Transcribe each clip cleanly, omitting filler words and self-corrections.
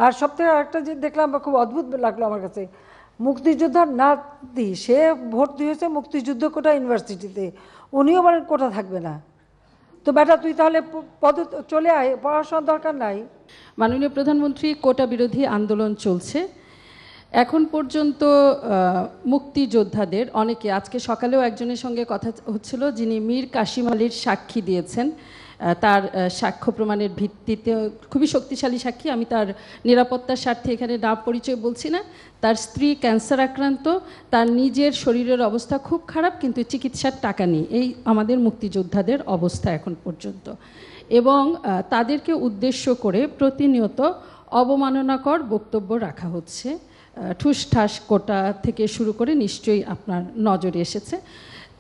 আর সবথেকে আরেকটা যে দেখলাম খুব অদ্ভুত লাগলো আমার কাছে, মুক্তিযোদ্ধার নাতি সে ভর্তি হয়েছে মুক্তিযুদ্ধ কোটা ইউনিভার্সিটিতে, উনিও বলেন কোটা থাকবে না। তো বেটা তুই তাহলে পদ চলে আয়, পড়াশোনার দরকার নাই। মাননীয় প্রধানমন্ত্রী, কোটা বিরোধী আন্দোলন চলছে এখন পর্যন্ত। মুক্তিযোদ্ধাদের অনেকে, আজকে সকালেও একজনের সঙ্গে কথা হচ্ছিল যিনি মীর কাসিম আলীর সাক্ষী দিয়েছেন, তার সাক্ষ্য প্রমাণের ভিত্তিতে খুবই শক্তিশালী সাক্ষী, আমি তার নিরাপত্তার স্বার্থে এখানে নাম পরিচয় বলছি না। তার স্ত্রী ক্যান্সার আক্রান্ত, তার নিজের শরীরের অবস্থা খুব খারাপ, কিন্তু চিকিৎসার টাকা নেই। এই আমাদের মুক্তিযোদ্ধাদের অবস্থা এখন পর্যন্ত। এবং তাদেরকে উদ্দেশ্য করে প্রতিনিয়ত অবমাননাকর বক্তব্য রাখা হচ্ছে। ঠুসঠাস কোটা থেকে শুরু করে নিশ্চয়ই আপনার নজরে এসেছে।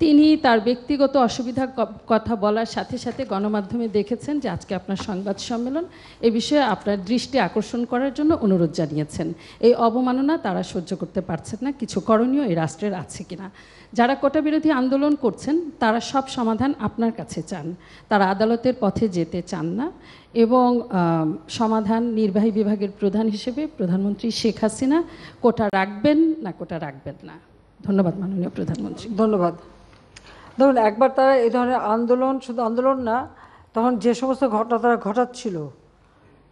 তিনি তার ব্যক্তিগত অসুবিধার কথা বলার সাথে সাথে গণমাধ্যমে দেখেছেন যে আজকে আপনার সংবাদ সম্মেলন, এ বিষয়ে আপনার দৃষ্টি আকর্ষণ করার জন্য অনুরোধ জানিয়েছেন। এই অবমাননা তারা সহ্য করতে পারছেন না, কিছু করণীয় এই রাষ্ট্রের আছে কিনা। যারা কোটা বিরোধী আন্দোলন করছেন তারা সব সমাধান আপনার কাছে চান, তারা আদালতের পথে যেতে চান না। এবং সমাধান নির্বাহী বিভাগের প্রধান হিসেবে প্রধানমন্ত্রী শেখ হাসিনা কোটা রাখবেন না কোটা রাখবেন না। ধন্যবাদ মাননীয় প্রধানমন্ত্রী। ধন্যবাদ। ধরুন একবার তারা এই ধরনের আন্দোলন, শুধু আন্দোলন না, তখন যে সমস্ত ঘটনা তারা ঘটাচ্ছিল,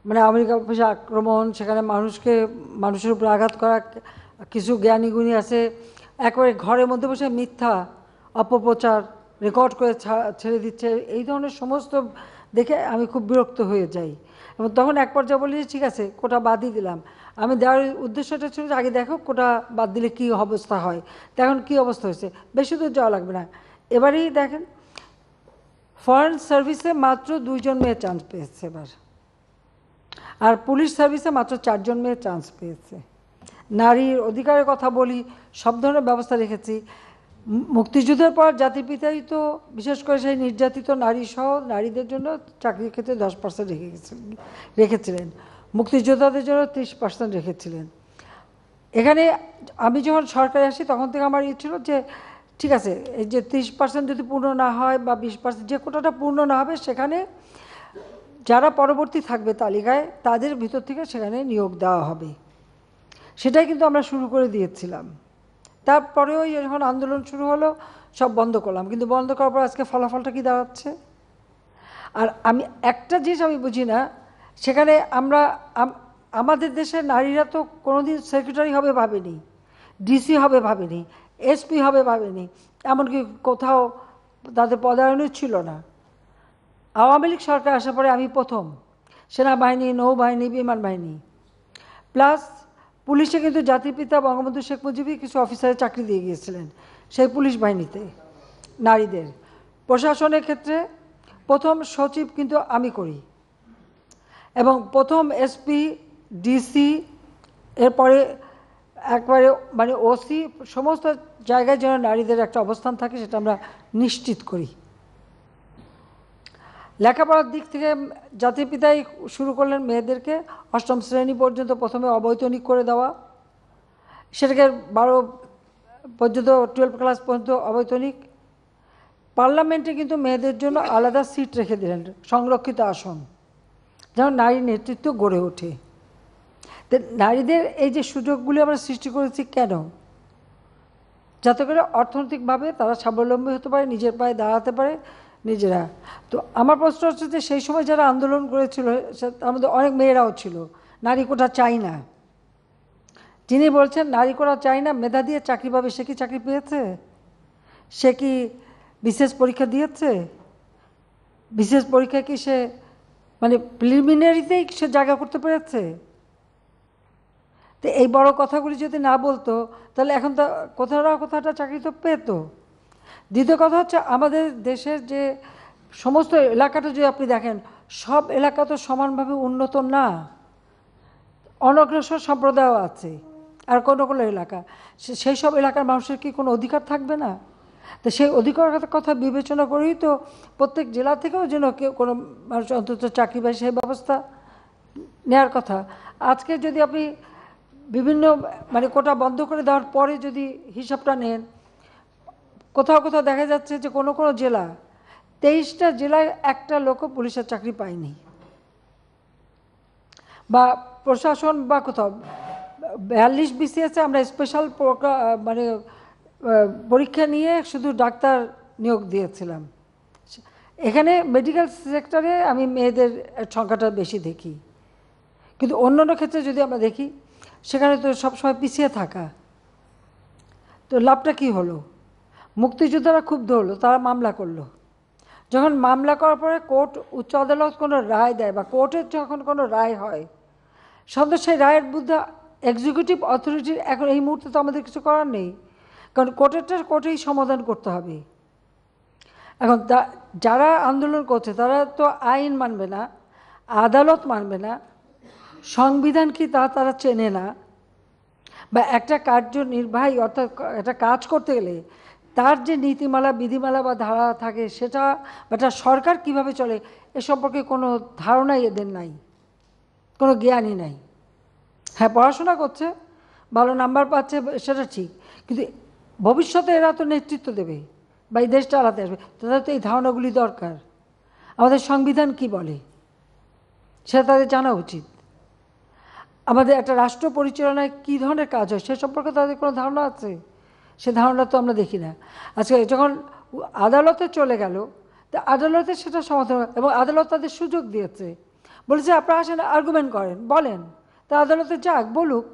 মানে আমেরিকা অফিসে আক্রমণ, সেখানে মানুষের উপর আঘাত করা, কিছু জ্ঞানীগুণী আছে একেবারে ঘরের মধ্যে বসে মিথ্যা অপপ্রচার রেকর্ড করে ছেড়ে দিচ্ছে, এই ধরনের সমস্ত দেখে আমি খুব বিরক্ত হয়ে যাই। এবং তখন এক পর্যায়ে বলি ঠিক আছে কোটা বাদই দিলাম। আমি দেওয়ার উদ্দেশ্যটা ছিল যে আগে দেখো কোটা বাদ দিলে কী অবস্থা হয়। এখন কী অবস্থা হয়েছে, বেশি দূর যাওয়া লাগবে না। এবারেই দেখেন ফরেন সার্ভিসে মাত্র 2 জন মেয়ে চান্স পেয়েছে এবার, আর পুলিশ সার্ভিসে মাত্র 4 জন মেয়ে চান্স পেয়েছে। নারীর অধিকারের কথা বলি, সব ধরনের ব্যবস্থা রেখেছি। মুক্তিযুদ্ধের পর জাতির পিতাই তো বিশেষ করে সেই নির্যাতিত নারী সহ নারীদের জন্য চাকরির ক্ষেত্রে 10% রেখেছিলেন, মুক্তিযোদ্ধাদের জন্য 30% রেখেছিলেন। এখানে আমি যখন সরকারে আসি তখন থেকে আমার ছিল যে ঠিক আছে এই যে 30% যদি পূর্ণ না হয় বা 20%, যে কোটাটা পূর্ণ না হবে সেখানে যারা পরবর্তী থাকবে তালিকায় তাদের ভিতর থেকে সেখানে নিয়োগ দেওয়া হবে। সেটাই কিন্তু আমরা শুরু করে দিয়েছিলাম। তারপরেও যখন আন্দোলন শুরু হলো সব বন্ধ করলাম, কিন্তু বন্ধ করার পর আজকে ফলাফলটা কি দাঁড়াচ্ছে। আর আমি একটা জিনিস আমি বুঝি না, সেখানে আমাদের দেশের নারীরা তো কোনোদিন সেক্রেটারি হবে ভাবেনি, ডিসি হবে ভাবেনি, এসপি হবে ভাবেনি, এমনকি কোথাও তাদের পদায়নও ছিল না। আওয়ামী লীগ সরকার আসার পরে আমি প্রথম সেনাবাহিনী, নৌবাহিনী, বিমান বাহিনী, প্লাস পুলিশে কিন্তু জাতির পিতা বঙ্গবন্ধু শেখ মুজিবই কিছু অফিসারের চাকরি দিয়ে গিয়েছিলেন সেই পুলিশ বাহিনীতে নারীদের। প্রশাসনের ক্ষেত্রে প্রথম সচিব কিন্তু আমি করি, এবং প্রথম এসপি, ডিসি, এরপরে একবারে মানে ওসি, সমস্ত জায়গায় যেন নারীদের একটা অবস্থান থাকে সেটা আমরা নিশ্চিত করি। লেখাপড়ার দিক থেকে জাতির পিতাই শুরু করলেন মেয়েদেরকে 8ম শ্রেণী পর্যন্ত প্রথমে অবৈতনিক করে দেওয়া, সেটাকে 12 পর্যন্ত 12 ক্লাস পর্যন্ত অবৈতনিক। পার্লামেন্টে কিন্তু মেয়েদের জন্য আলাদা সিট রেখে দিলেন, সংরক্ষিত আসন, যেন নারী নেতৃত্ব গড়ে ওঠে। তো নারীদের এই যে সুযোগগুলি আমরা সৃষ্টি করেছি কেন, যাতে করে অর্থনৈতিকভাবে তারা স্বাবলম্বী হতে পারে, নিজের পায়ে দাঁড়াতে পারে নিজেরা। তো আমার প্রশ্ন হচ্ছে যে সেই সময় যারা আন্দোলন করেছিল তার মধ্যে অনেক মেয়েরাও ছিল। নারী কোটা চাই না, যিনি বলছেন নারী কোটা চাই না, মেধা দিয়ে চাকরি পাবে, সে কি চাকরি পেয়েছে? সে কি বিশেষ পরীক্ষা দিয়েছে? বিশেষ পরীক্ষা কি সে মানে প্রিলিমিনারিতেই সে জায়গা করতে পেরেছে? তো এই বড় কথাগুলি যদি না বলতো তাহলে এখন তো কোথাও না কোথাওটা চাকরি তো পেত। দ্বিতীয় কথা হচ্ছে আমাদের দেশের যে সমস্ত এলাকাটা যদি আপনি দেখেন, সব এলাকা তো সমানভাবে উন্নত না, অনগ্রসর সম্প্রদায়ও আছে, আর কোনো কোনো এলাকা, সেই সব এলাকার মানুষের কি কোনো অধিকার থাকবে না? তো সেই অধিকারের কথা বিবেচনা করেই তো প্রত্যেক জেলা থেকেও যেন কেউ কোনো মানুষ অন্তত চাকরি পায় সেই ব্যবস্থা নেওয়ার কথা। আজকে যদি আপনি বিভিন্ন মানে কোটা বন্ধ করে দেওয়ার পরে যদি হিসাবটা নেন, কোথাও কোথাও দেখা যাচ্ছে যে কোনো কোনো জেলা 23টা জেলায় একটা লোকও পুলিশের চাকরি পায়নি, বা প্রশাসন বা কোথাও 42 BCS আমরা স্পেশাল মানে পরীক্ষা নিয়ে শুধু ডাক্তার নিয়োগ দিয়েছিলাম। এখানে মেডিকেল সেক্টরে আমি মেয়েদের সংখ্যাটা বেশি দেখি, কিন্তু অন্যান্য ক্ষেত্রে যদি আমরা দেখি সেখানে তো সবসময় পিছিয়ে থাকা। তো লাভটা কি হলো? মুক্তিযোদ্ধারা ক্ষুব্ধ হলো, তারা মামলা করলো। যখন মামলা করার পরে কোর্ট, উচ্চ আদালত কোনো রায় দেয় বা কোর্টের যখন কোনো রায় হয়, সাধারণত সেই রায়ের বিরুদ্ধে এক্সিকিউটিভ অথরিটির এখন এই মুহূর্তে তো আমাদের কিছু করার নেই, কারণ কোর্টেই সমাধান করতে হবে। এখন যারা আন্দোলন করছে তারা তো আইন মানবে না, আদালত মানবে না, সংবিধান কি তারা চেনে না, বা একটা কার্যনির্বাহী অর্থাৎ একটা কাজ করতে গেলে তার যে নীতিমালা, বিধিমালা বা ধারা থাকে সেটা, বা একটা সরকার কীভাবে চলে এ সম্পর্কে কোনো ধারণাই এদের নাই, কোনো জ্ঞানই নাই। হ্যাঁ, পড়াশোনা করছে, ভালো নাম্বার পাচ্ছে, সেটা ঠিক, কিন্তু ভবিষ্যতে এরা তো নেতৃত্ব দেবে বা এই দেশ চালাতে আসবে, তাদের তো এই ধারণাগুলি দরকার। আমাদের সংবিধান কি বলে সেটা তাদের জানা উচিত। আমাদের একটা রাষ্ট্র পরিচালনায় কী ধরনের কাজ হয় সে সম্পর্কে তাদের কোনো ধারণা আছে? সে ধারণা তো আমরা দেখি না। আজকে যখন আদালতে চলে গেল, তা আদালতে সেটা সমাধান, এবং আদালত তাদের সুযোগ দিয়েছে, বলেছে আপনারা আসেন, আর্গুমেন্ট করেন, বলেন, তা আদালতে যাক, বলুক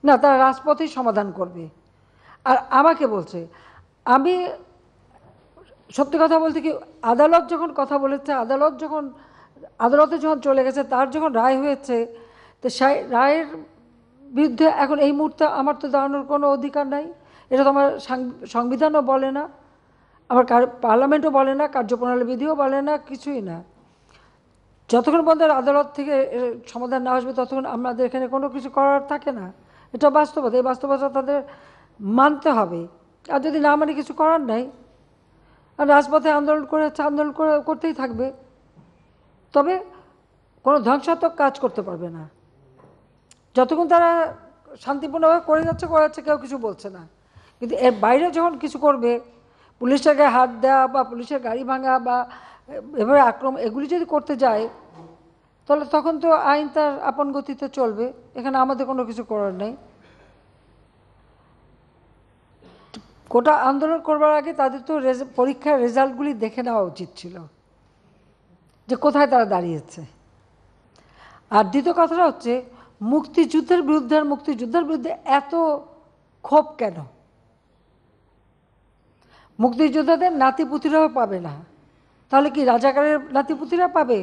না, তারা রাজপথেই সমাধান করবে। আর আমাকে বলছে, আমি সত্যি কথা বলতে কি, আদালত যখন কথা বলেছে, আদালতে যখন চলে গেছে, তার যখন রায় হয়েছে, তো সেই রায়ের বিরুদ্ধে এখন এই মুহূর্তে আমার তো দাঁড়ানোর কোনো অধিকার নাই। এটা তো আমার সংবিধানও বলে না, আমার পার্লামেন্টও বলে না, কার্যপ্রণালী বিধিও বলে না, কিছুই না। যতক্ষণ পর্যন্ত আদালত থেকে সমাধান না আসবে ততক্ষণ আমাদের এখানে কোনো কিছু করার থাকে না। এটা বাস্তবতা, এই বাস্তবতা তাদের মানতে হবে। আর যদি না মানে কিছু করার নাই, আর রাজপথে আন্দোলন করতেই থাকবে, তবে কোনো ধ্বংসাত্মক কাজ করতে পারবে না। যতক্ষণ তারা শান্তিপূর্ণভাবে করে যাচ্ছে, কেউ কিছু বলছে না। কিন্তু এর বাইরে যখন কিছু করবে, পুলিশের গায়ে হাত দেওয়া বা পুলিশের গাড়ি ভাঙা বা এভাবে আক্রমণ, এগুলি যদি করতে যায়, তাহলে তখন তো আইন তার আপন গতিতে চলবে, এখানে আমাদের কোনো কিছু করার নেই। কোটা আন্দোলন করবার আগে তাদের তো পরীক্ষার রেজাল্টগুলি দেখে নেওয়া উচিত ছিল, যে কোথায় তারা দাঁড়িয়েছে। আর দ্বিতীয় কথাটা হচ্ছে, মুক্তিযুদ্ধের বিরুদ্ধে এত ক্ষোভ কেন? মুক্তিযোদ্ধাদের নাতিপুতিরাও পাবে না, তাহলে কি রাজাকারের নাতিপুতিরা পাবে?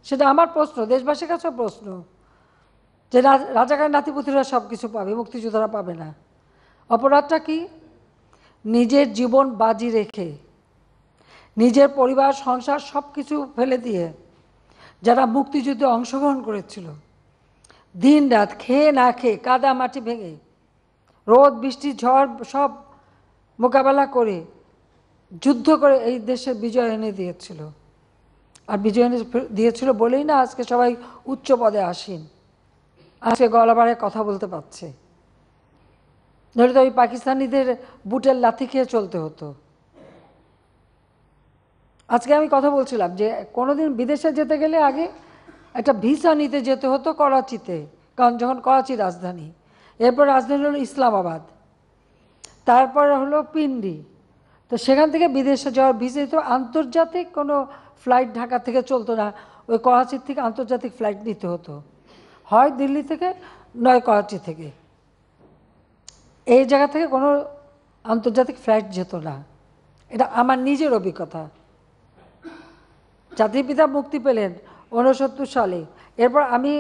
সেটা আমার প্রশ্ন, দেশবাসীর কাছেও প্রশ্ন, যে রাজাকারের নাতিপুতিরা সব কিছু পাবে, মুক্তিযোদ্ধারা পাবে না। অপরাধটা কি? নিজের জীবন বাজি রেখে, নিজের পরিবার, সংসার সব কিছু ফেলে দিয়ে যারা মুক্তিযুদ্ধে অংশগ্রহণ করেছিল, দিন রাত খেয়ে না খেয়ে, কাদা মাটি ভেঙে, রোদ বৃষ্টি ঝড় সব মোকাবেলা করে, যুদ্ধ করে এই দেশে বিজয় এনে দিয়েছিল। আর বিজয় এনে দিয়েছিল বলেই না আজকে সবাই উচ্চ পদে আসীন, আজকে গলাবারে কথা বলতে পারছে। নইলে তো ওই পাকিস্তানিদের বুটের লাথি খেয়ে চলতে হতো। আজকে আমি কথা বলছিলাম যে কোনোদিন বিদেশে যেতে গেলে আগে একটা ভিসা নিতে যেতে হতো করাচিতে, কারণ যখন করাচি রাজধানী, এরপর রাজধানী হলো ইসলামাবাদ, তারপরে হলো পিন্ডি। তো সেখান থেকে বিদেশে যাওয়ার ভিসা তো আন্তর্জাতিক কোনো ফ্লাইট ঢাকা থেকে চলতো না, ওই করাচির থেকে আন্তর্জাতিক ফ্লাইট নিতে হতো, হয় দিল্লি থেকে নয় করাচি থেকে। এই জায়গা থেকে কোনো আন্তর্জাতিক ফ্লাইট যেত না, এটা আমার নিজের অভিজ্ঞতা। জাতির পিতা মুক্তি পেলেন 69 সালে, এরপর আমি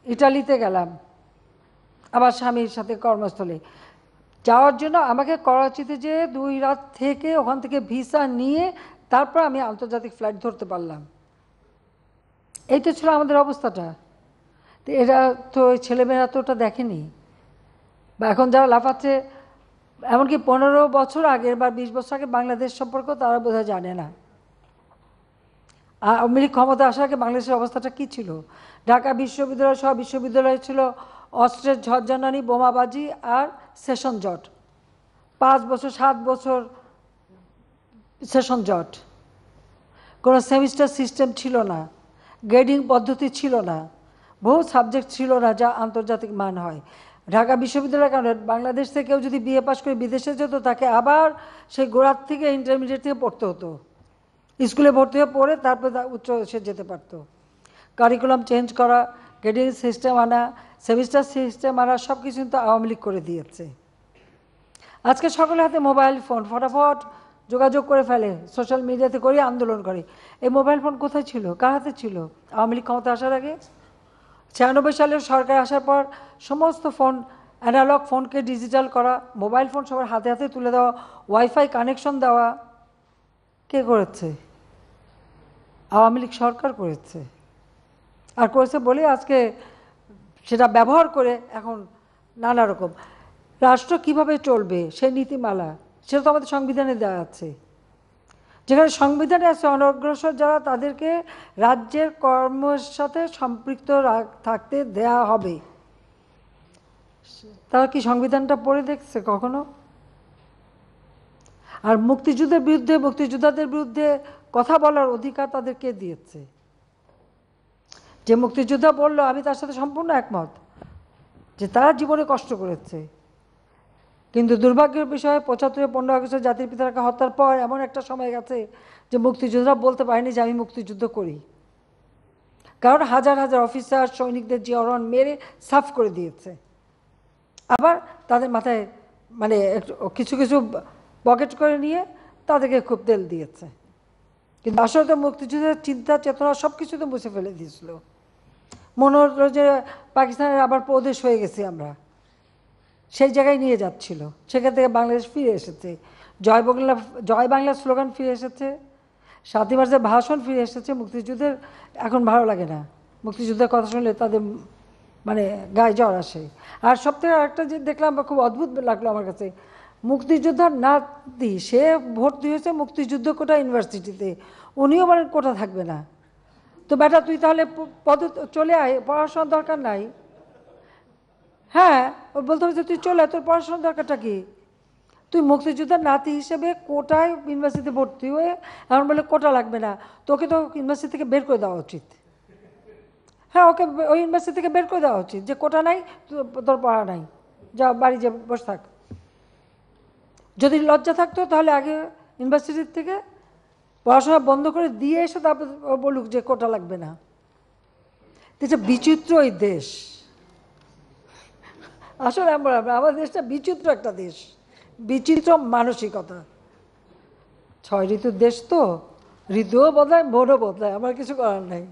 ইটালিতে গেলাম আমার স্বামীর সাথে কর্মস্থলে। যাওয়ার জন্য আমাকে করাচিতে যেয়ে 2 রাত থেকে ওখান থেকে ভিসা নিয়ে তারপর আমি আন্তর্জাতিক ফ্লাইট ধরতে পারলাম। এই তো ছিল আমাদের অবস্থাটা। তো এরা তো ছেলেমেয়েরা তো ওটা দেখেনি, বা এখন যারা লাফাচ্ছে, এমনকি 15 বছর আগের বা 20 বছর আগে বাংলাদেশ সম্পর্কেও তারা বোধহয় জানে না। আওয়ামী লীগ ক্ষমতা আসার আগে বাংলাদেশের অবস্থাটা কী ছিল? ঢাকা বিশ্ববিদ্যালয় সহ বিশ্ববিদ্যালয় ছিল অস্ত্রের ঝড়ঝানানি, বোমাবাজি আর সেশন জট। 5 বছর 7 বছর সেশন জট, কোনো সেমিস্টার সিস্টেম ছিল না, গ্রেডিং পদ্ধতি ছিল না, বহু সাবজেক্ট ছিল না যা আন্তর্জাতিক মান হয়। ঢাকা বিশ্ববিদ্যালয়ের কারণে বাংলাদেশ থেকে কেউ যদি বিএ পাস করে বিদেশে যেত তাকে আবার সেই গোড়ার থেকে ইন্টারমিডিয়েট থেকে পড়তে হতো, স্কুলে ভর্তি হয়ে পড়ে তারপরে উচ্চ সে যেতে পারতো। কারিকুলাম চেঞ্জ করা, গ্রেডিং সিস্টেম আনা, সেমিস্টার সিস্টেম আনা, সব কিছু কিন্তু আওয়ামী লীগ করে দিয়েছে। আজকে সকলের হাতে মোবাইল ফোন, ফটাফট যোগাযোগ করে ফেলে, সোশ্যাল মিডিয়াতে করে আন্দোলন করে। এই মোবাইল ফোন কোথায় ছিল, কার হাতে ছিল আওয়ামী লীগ ক্ষমতা আসার আগে? 96 সালের সরকার আসার পর সমস্ত ফোন, অ্যানালগ ফোনকে ডিজিটাল করা, মোবাইল ফোন সবার হাতে হাতে তুলে দেওয়া, ওয়াইফাই কানেকশন দেওয়া, কে করেছে? আওয়ামী লীগ সরকার করেছে। আর করেছে বলে আজকে সেটা ব্যবহার করে এখন নানা রকম রাষ্ট্র কিভাবে চলবে সেই নীতিমালা, সেটা তো আমাদের সংবিধানে দেওয়া আছে। যেখানে সংবিধানে আছে অনগ্রসর যারা তাদেরকে রাজ্যের কর্মের সাথে সম্পৃক্ত থাকতে দেয়া হবে। তারা কি সংবিধানটা পড়ে দেখছে কখনো? আর মুক্তিযুদ্ধের বিরুদ্ধে, মুক্তিযোদ্ধাদের বিরুদ্ধে কথা বলার অধিকার তাদেরকে দিয়েছে। যে মুক্তিযোদ্ধা বললো, আমি তার সাথে সম্পূর্ণ একমত যে তারা জীবনে কষ্ট করেছে, কিন্তু দুর্ভাগ্যের বিষয় 75 15 আগস্টের জাতির পিতাকে হত্যার পর এমন একটা সময় গেছে যে মুক্তিযোদ্ধারা বলতে পারেনি যে আমি মুক্তিযুদ্ধ করি, কারণ হাজার হাজার অফিসার সৈনিকদের জিয়ারন মেরে সাফ করে দিয়েছে। আবার তাদের মাথায় মানে কিছু কিছু পকেট করে নিয়ে তাদেরকে খুব তেল দিয়েছে, কিন্তু আসলে তো মুক্তিযুদ্ধের চিন্তা চেতনা সব কিছু তো মুছে ফেলে দিয়েছিল। মনে হলো যে পাকিস্তানের আবার প্রদেশ হয়ে গেছি আমরা, সেই জায়গায় নিয়ে যাচ্ছিল। সেখান থেকে বাংলাদেশ ফিরে এসেছে, জয় বাংলা স্লোগান ফিরে এসেছে, 7ই মার্চের ভাষণ ফিরে এসেছে। মুক্তিযুদ্ধের এখন ভালো লাগে না, মুক্তিযুদ্ধের কথা শুনলে তাদের মানে গায়ে জ্বর আসে। আর সবথেকে আরেকটা যে দেখলাম খুব অদ্ভুত লাগলো আমার কাছে, মুক্তিযোদ্ধার নাতি সে ভর্তি হয়েছে মুক্তিযুদ্ধ কোটা ইউনিভার্সিটিতে, উনিও মানে কোটা থাকবে না। তো বেটা তুই তাহলে পদে চলে আয়, পড়াশোনার দরকার নাই। হ্যাঁ, ও বলতে হবে যে তুই চলে আয়, তোর পড়াশোনার দরকারটা কি? তুই মুক্তিযোদ্ধার নাতি হিসেবে কোটায় ইউনিভার্সিটিতে ভর্তি হয়ে এখন বলে কোটা লাগবে না, তোকে তো ইউনিভার্সিটি থেকে বের করে দেওয়া উচিত। হ্যাঁ, ওকে ওই ইউনিভার্সিটি থেকে বের করে দেওয়া উচিত যে কোটা নাই, তোর পড়া নাই, যা বাড়ি যে বসে থাক। যদি লজ্জা থাকতো তাহলে আগে ইউনিভার্সিটির থেকে পড়াশোনা বন্ধ করে দিয়ে এসে তারপর বলুক যে কোটা লাগবে না। এটা বিচিত্র এই দেশ, আসলে আমাদের দেশটা বিচিত্র একটা দেশ, বিচিত্র মানসিকতা। 6 ঋতুর দেশ তো, ঋতুও বদলায়, মনও বদলায়, আমার কিছু করার নাই।